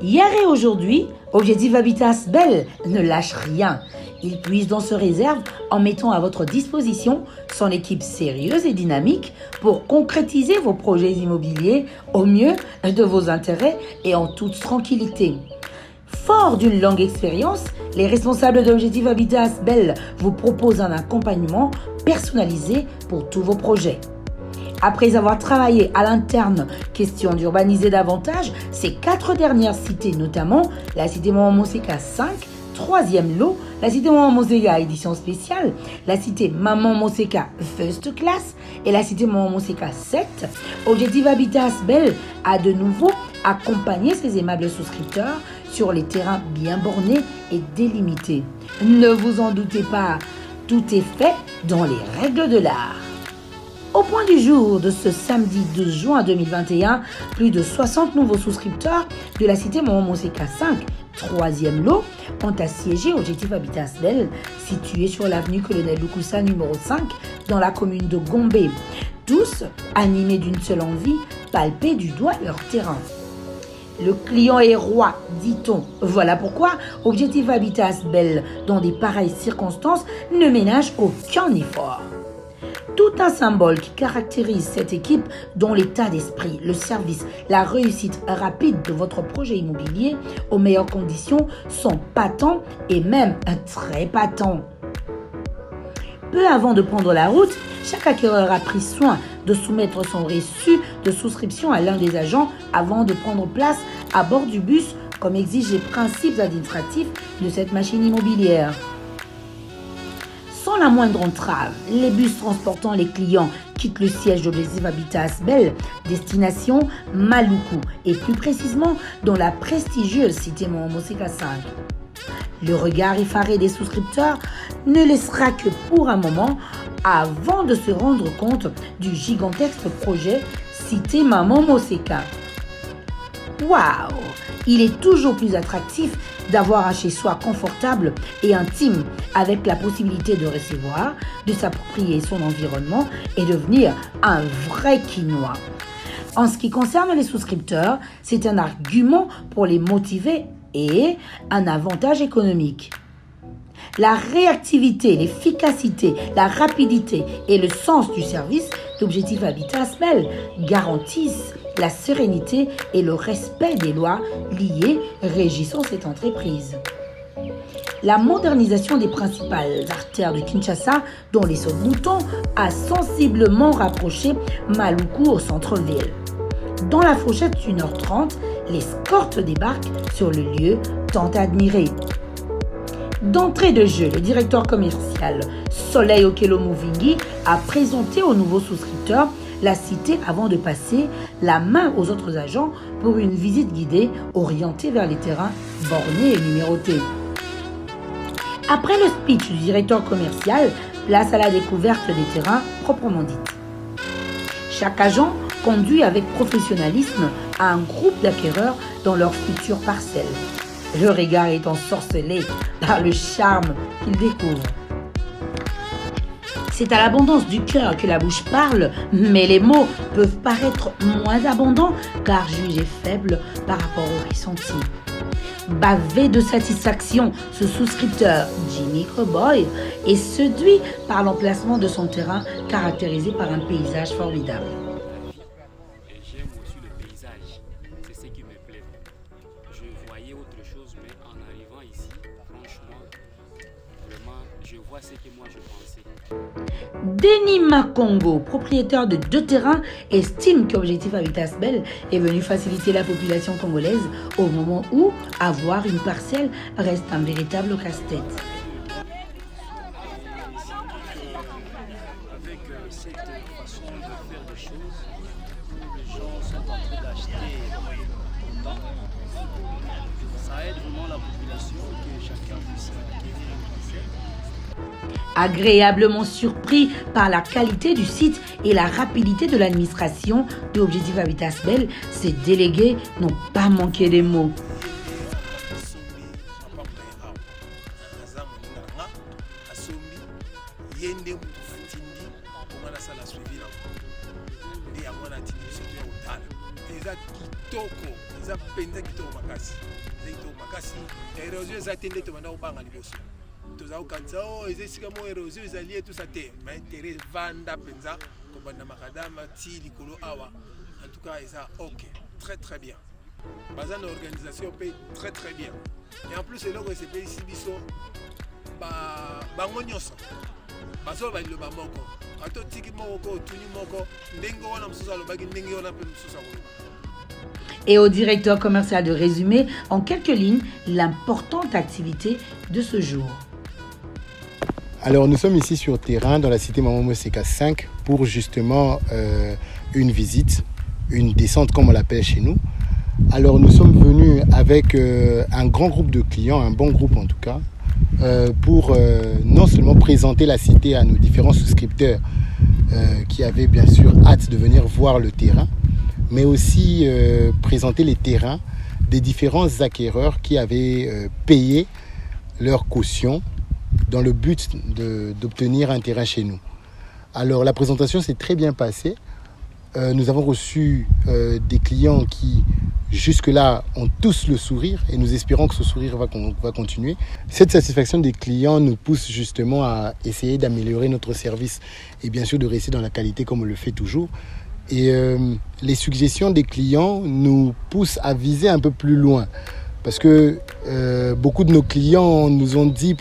Hier et aujourd'hui, Objectif Habitat Belle ne lâche rien. Il puise dans ses réserves en mettant à votre disposition son équipe sérieuse et dynamique pour concrétiser vos projets immobiliers au mieux de vos intérêts et en toute tranquillité. Fort d'une longue expérience, les responsables d'Objectif Habitat Belle vous proposent un accompagnement personnalisé pour tous vos projets. Après avoir travaillé à l'interne, question d'urbaniser davantage ces 4 dernières cités, notamment la cité Maman Monseka 5, 3e lot, la cité Maman Monseka édition spéciale, la cité Maman Monseka First Class et la cité Maman Monseka 7, Objectif Habitat Belle a de nouveau accompagné ses aimables souscripteurs sur les terrains bien bornés et délimités. Ne vous en doutez pas, tout est fait dans les règles de l'art. Au point du jour de ce samedi 12 juin 2021, plus de 60 nouveaux souscripteurs de la cité Maman Monseka 5, 3e lot, ont assiégé Objectif Habitat Belle, situé sur l'avenue Colonel Lukusa numéro 5, dans la commune de Gombe. Tous animés d'une seule envie, palper du doigt leur terrain. Le client est roi, dit-on. Voilà pourquoi Objectif Habitat Belle, dans des pareilles circonstances, ne ménage aucun effort. Tout un symbole qui caractérise cette équipe dont l'état d'esprit, le service, la réussite rapide de votre projet immobilier aux meilleures conditions sont patents et même très patents. Peu avant de prendre la route, chaque acquéreur a pris soin de soumettre son reçu de souscription à l'un des agents avant de prendre place à bord du bus, comme exigent les principes administratifs de cette machine immobilière. Sans la moindre entrave, les bus transportant les clients quittent le siège d'Objectif Habitat Belle, destination Maluku, et plus précisément dans la prestigieuse cité Maman Monseka 5. Le regard effaré des souscripteurs ne laissera que pour un moment avant de se rendre compte du gigantesque projet cité Maman Monseka. Waouh! Il est toujours plus attractif d'avoir un chez-soi confortable et intime avec la possibilité de recevoir, de s'approprier son environnement et devenir un vrai quinois. En ce qui concerne les souscripteurs, c'est un argument pour les motiver et un avantage économique. La réactivité, l'efficacité, la rapidité et le sens du service d'Objectif Habitat Belle garantissent la sérénité et le respect des lois liées régissant cette entreprise. La modernisation des principales artères de Kinshasa, dont les Sauts-Moutons, a sensiblement rapproché Maluku au centre-ville. Dans la fourchette d'1h30, l'escorte débarque sur le lieu tant admiré. D'entrée de jeu, le directeur commercial Soleil Okelo Mouvingi a présenté aux nouveaux souscripteurs la cité avant de passer la main aux autres agents pour une visite guidée orientée vers les terrains bornés et numérotés. Après le speech du directeur commercial, place à la découverte des terrains proprement dits. Chaque agent conduit avec professionnalisme un groupe d'acquéreurs dans leur future parcelle. Le regard est ensorcelé par le charme qu'ils découvrent. C'est à l'abondance du cœur que la bouche parle, mais les mots peuvent paraître moins abondants car jugés faibles par rapport au ressenti. Bavé de satisfaction, ce souscripteur, Jimmy Cowboy, est séduit par l'emplacement de son terrain caractérisé par un paysage formidable. J'aime aussi le paysage, c'est ce qui me plaît. Je voyais autre chose, mais en arrivant ici, franchement, vraiment, je vois ce que moi je pensais. Denis Makongo, propriétaire de 2 terrains, estime qu'Objectif Habitat Belle est venu faciliter la population congolaise au moment où avoir une parcelle reste un véritable casse-tête. Avec cette façon de faire des choses, où les gens sont en train d'acheter autant, ça aide vraiment la population que chacun puisse acquérir une parcelle. Agréablement surpris par la qualité du site et la rapidité de l'administration de Objectif Habitat Belle, ses délégués n'ont pas manqué des mots. kitoko eza penza kitoko makasi makasi érosion eza te nde tobanda kobanga liboso toza kokanisa o eza esika mo érosion ezali etusa te ma intérêt vanda mpenza kobanda makadama ti likolo awa en tout cas eza ok très très bien baza na organisation mpe très très bien et en plus eloko esepelisi biso bango nyonso bazoloba liloba moko ata otiki moko ko otuni moko ndenge wana mosusu alobaki ndenge wana mpe mosusu akoloba. Et au directeur commercial de résumer en quelques lignes l'importante activité de ce jour. Alors nous sommes ici sur terrain dans la cité Mama Moseka 5 pour justement une visite, une descente comme on l'appelle chez nous. Alors nous sommes venus avec un grand groupe de clients, un bon groupe en tout cas, pour non seulement présenter la cité à nos différents souscripteurs qui avaient bien sûr hâte de venir voir le terrain, mais aussi présenter les terrains des différents acquéreurs qui avaient payé leur caution dans le but d'obtenir un terrain chez nous. Alors la présentation s'est très bien passée. Nous avons reçu des clients qui jusque-là ont tous le sourire et nous espérons que ce sourire va continuer. Cette satisfaction des clients nous pousse justement à essayer d'améliorer notre service et bien sûr de rester dans la qualité comme on le fait toujours. Et les suggestions des clients nous poussent à viser un peu plus loin. Parce que beaucoup de nos clients nous ont dit,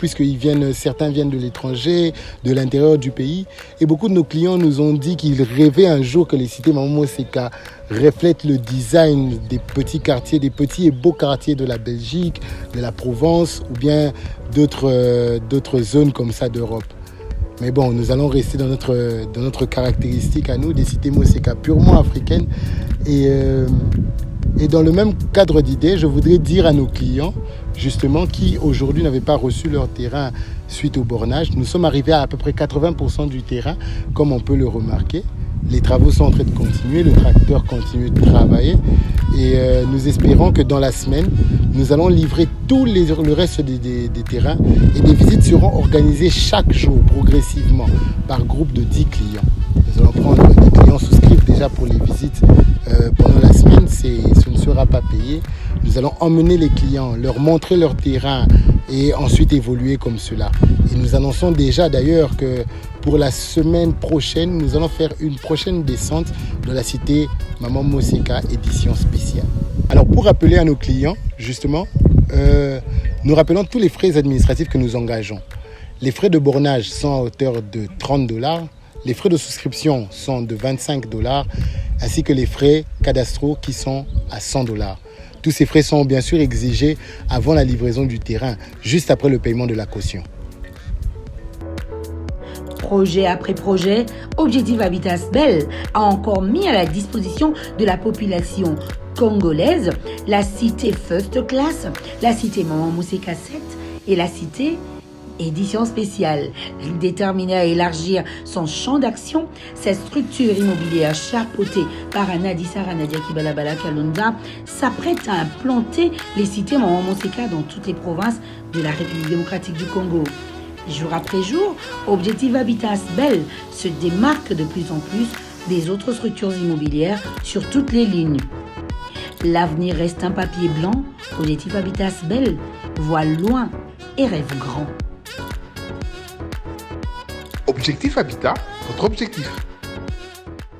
certains viennent de l'étranger, de l'intérieur du pays, et beaucoup de nos clients nous ont dit qu'ils rêvaient un jour que les cités Mama Moseka reflètent le design des petits quartiers, des petits et beaux quartiers de la Belgique, de la Provence, ou bien d'autres zones comme ça d'Europe. Mais bon, nous allons rester dans notre caractéristique à nous, des cités Moseka purement africaines. Et dans le même cadre d'idée, je voudrais dire à nos clients, justement, qui aujourd'hui n'avaient pas reçu leur terrain suite au bornage, nous sommes arrivés à peu près 80% du terrain, comme on peut le remarquer. Les travaux sont en train de continuer, le tracteur continue de travailler et nous espérons que dans la semaine, nous allons livrer le reste des terrains et des visites seront organisées chaque jour progressivement par groupe de 10 clients. Nous allons prendre des clients souscrits déjà pour les visites pendant la semaine, ce ne sera pas payé. Nous allons emmener les clients, leur montrer leur terrain et ensuite évoluer comme cela. Et nous annonçons déjà d'ailleurs que pour la semaine prochaine, nous allons faire une prochaine descente dans la cité Mama Moseka édition spéciale. Alors pour rappeler à nos clients, justement, nous rappelons tous les frais administratifs que nous engageons. Les frais de bornage sont à hauteur de $30. Les frais de souscription sont de $25, ainsi que les frais cadastraux qui sont à $100. Tous ces frais sont bien sûr exigés avant la livraison du terrain, juste après le paiement de la caution. Projet après projet, Objectif Habitat Bell a encore mis à la disposition de la population congolaise la cité First Class, la cité Mama Moseka 7 et la cité édition spéciale. Déterminée à élargir son champ d'action, cette structure immobilière chapeautée par Anadissa Nadia Kibalabala Kalonda s'apprête à implanter les cités Mama Moseka dans toutes les provinces de la République démocratique du Congo. Jour après jour, Objectif Habitat Bell se démarque de plus en plus des autres structures immobilières sur toutes les lignes. L'avenir reste un papier blanc. Objectif Habitat Bell voit loin et rêve grand. Objectif Habitat, votre objectif.